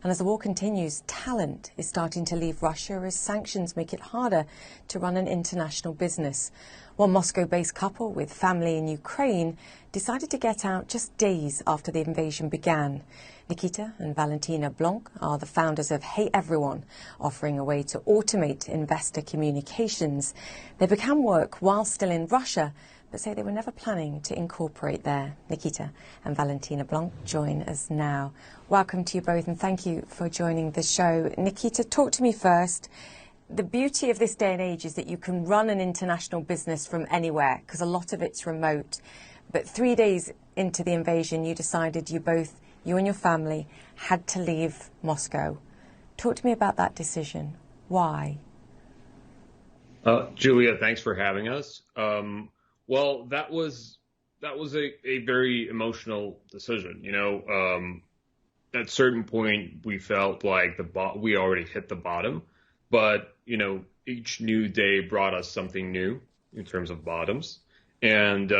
And as the war continues, talent is starting to leave Russia as sanctions make it harder to run an international business. One Moscow-based couple with family in Ukraine decided to get out just days after the invasion began. Nikita and Valentina Blanc are the founders of HeyEveryone, offering a way to automate investor communications. They began work while still in Russia, but say they were never planning to incorporate there. Nikita and Valentina Blanc join us now. Welcome to you both, and thank you for joining the show. Nikita, talk to me first. The beauty of this day and age is that you can run an international business from anywhere, because a lot of it's remote. But 3 days into the invasion, you decided you and your family, had to leave Moscow. Talk to me about that decision. Why? Julia, thanks for having us. Well, that was a very emotional decision. At a certain point, we felt like we already hit the bottom, but each new day brought us something new in terms of bottoms, and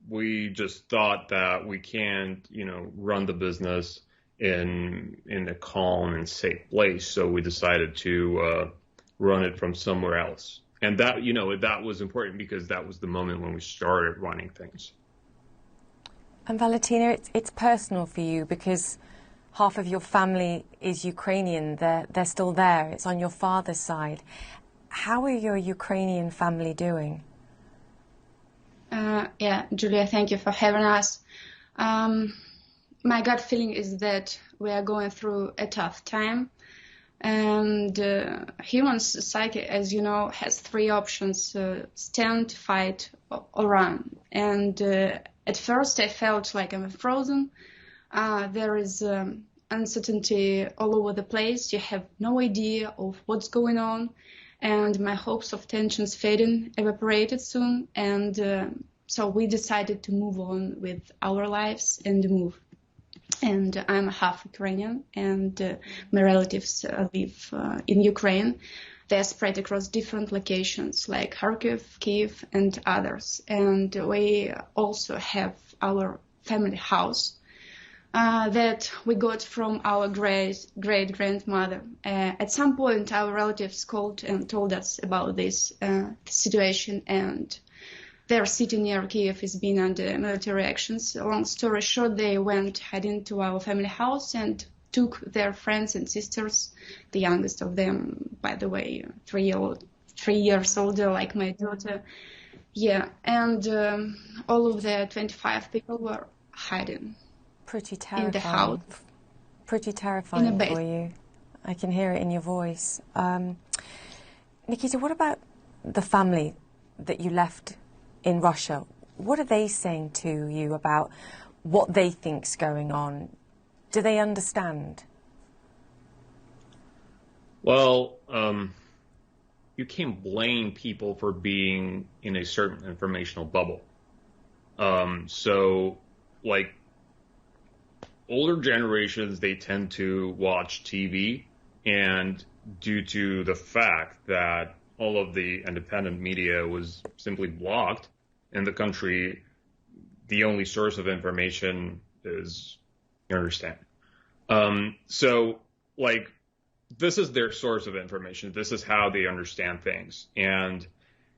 we just thought that we can't, run the business in a calm and safe place. So we decided to run it from somewhere else. And that, that was important because that was the moment when we started running things. And Valentina, it's personal for you because half of your family is Ukrainian. They're still there. It's on your father's side. How are your Ukrainian family doing? Yeah, Julia, thank you for having us. My gut feeling is that we are going through a tough time. And human psyche, as you know, has three options: stand, fight, or run. And at first I felt like I'm frozen. There is uncertainty all over the place. You have no idea of what's going on. And my hopes of tensions fading evaporated soon. And so we decided to move on with our lives and move. And I'm half Ukrainian, and my relatives live in Ukraine. They're spread across different locations like Kharkiv, Kiev, and others. And we also have our family house that we got from our great-grandmother. At some point, our relatives called and told us about this situation, and their city near Kiev is being under military actions. Long story short, they went heading to our family house and took their friends and sisters, the youngest of them, by the way, 3 years older, like my daughter. Yeah, and all of the 25 people were hiding. Pretty terrifying. In the house. Pretty terrifying for you. I can hear it in your voice. Nikita, what about the family that you left in Russia? What are they saying to you about what they think's going on? Do they understand? Well, you can't blame people for being in a certain informational bubble. So, like, older generations, they tend to watch TV, and due to the fact that all of the independent media was simply blocked in the country, the only source of information is, you understand. So, like, this is their source of information. This is how they understand things. And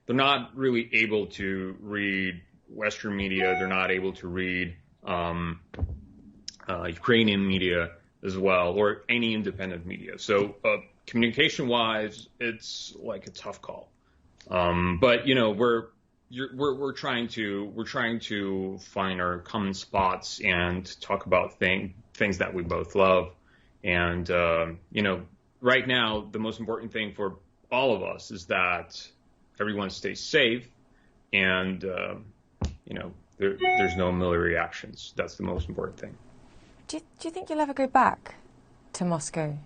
they're not really able to read Western media. They're not able to read Ukrainian media as well, or any independent media. So communication-wise, it's like a tough call. But we're trying to find our common spots and talk about things that we both love. And right now, the most important thing for all of us is that everyone stays safe, and there's no military actions. That's the most important thing. Do you think you'll ever go back to Moscow,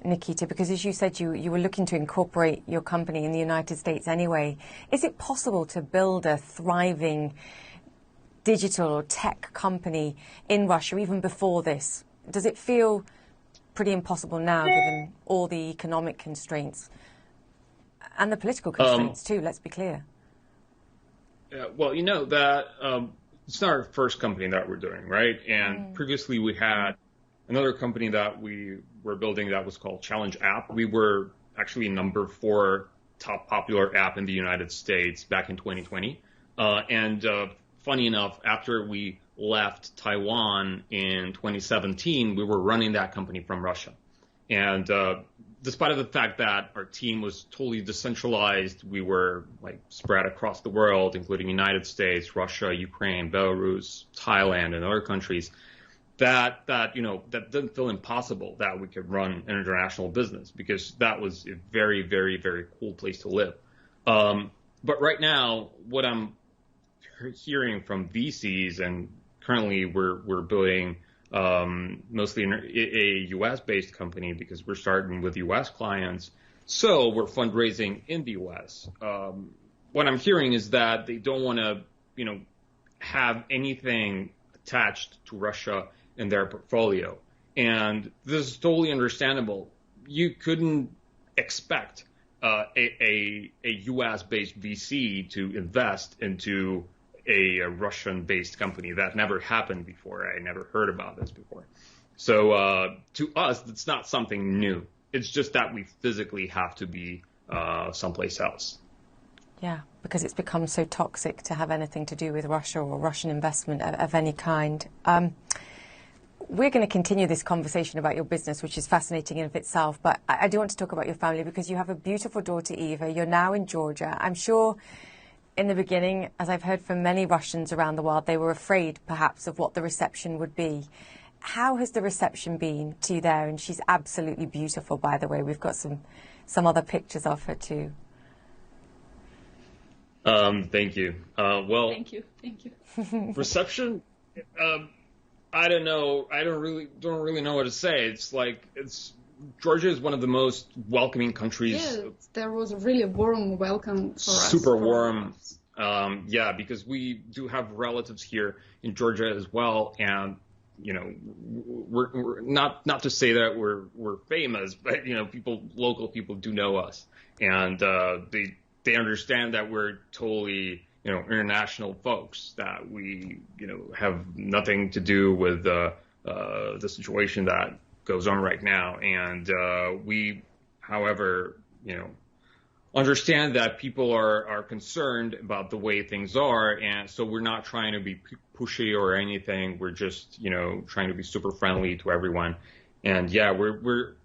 Nikita? Because as you said, you were looking to incorporate your company in the United States anyway. Is it possible to build a thriving digital or tech company in Russia even before this? Does it feel pretty impossible now, given all the economic constraints and the political constraints too, let's be clear? Well, that it's not our first company that we're doing, right? And previously we had another company that we were building that was called Challenge app. We were actually number 4 top popular app in the United States back in 2020. Funny enough, after we left Taiwan in 2017, we were running that company from Russia. And despite of the fact that our team was totally decentralized, we were like spread across the world, including United States, Russia, Ukraine, Belarus, Thailand, and other countries. That didn't feel impossible that we could run an international business, because that was a very, very, very cool place to live. But right now, what I'm hearing from VCs, and currently we're building mostly a U.S.-based company because we're starting with U.S. clients, so we're fundraising in the U.S. What I'm hearing is that they don't want to, have anything attached to Russia in their portfolio. And this is totally understandable. You couldn't expect a US-based VC to invest into a Russian-based company. That never happened before. I never heard about this before. So to us, it's not something new. It's just that we physically have to be someplace else. Yeah, because it's become so toxic to have anything to do with Russia or Russian investment of any kind. We're going to continue this conversation about your business, which is fascinating in of itself, but I do want to talk about your family, because you have a beautiful daughter, Eva. You're now in Georgia. I'm sure in the beginning, as I've heard from many Russians around the world, they were afraid perhaps of what the reception would be. How has the reception been to you there? And she's absolutely beautiful, by the way. We've got some other pictures of her too. Thank you. Well, Thank you. reception, I don't know. I don't really know what to say. Georgia is one of the most welcoming countries. Yeah, there was a really warm welcome for us. Super warm. Yeah, because we do have relatives here in Georgia as well, and we're not to say that we're famous, but local people do know us, and they understand that we're totally international folks, that we have nothing to do with the situation that goes on right now, and we, however, understand that people are concerned about the way things are, and so we're not trying to be pushy or anything. We're just trying to be super friendly to everyone, and yeah, we're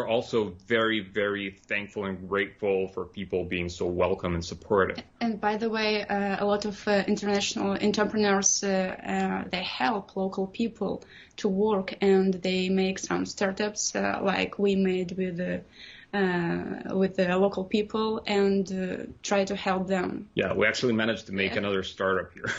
also very, very thankful and grateful for people being so welcome and supportive. And by the way, a lot of international entrepreneurs they help local people to work, and they make some startups like we made with the local people, and try to help them. Yeah, we actually managed to make another startup here.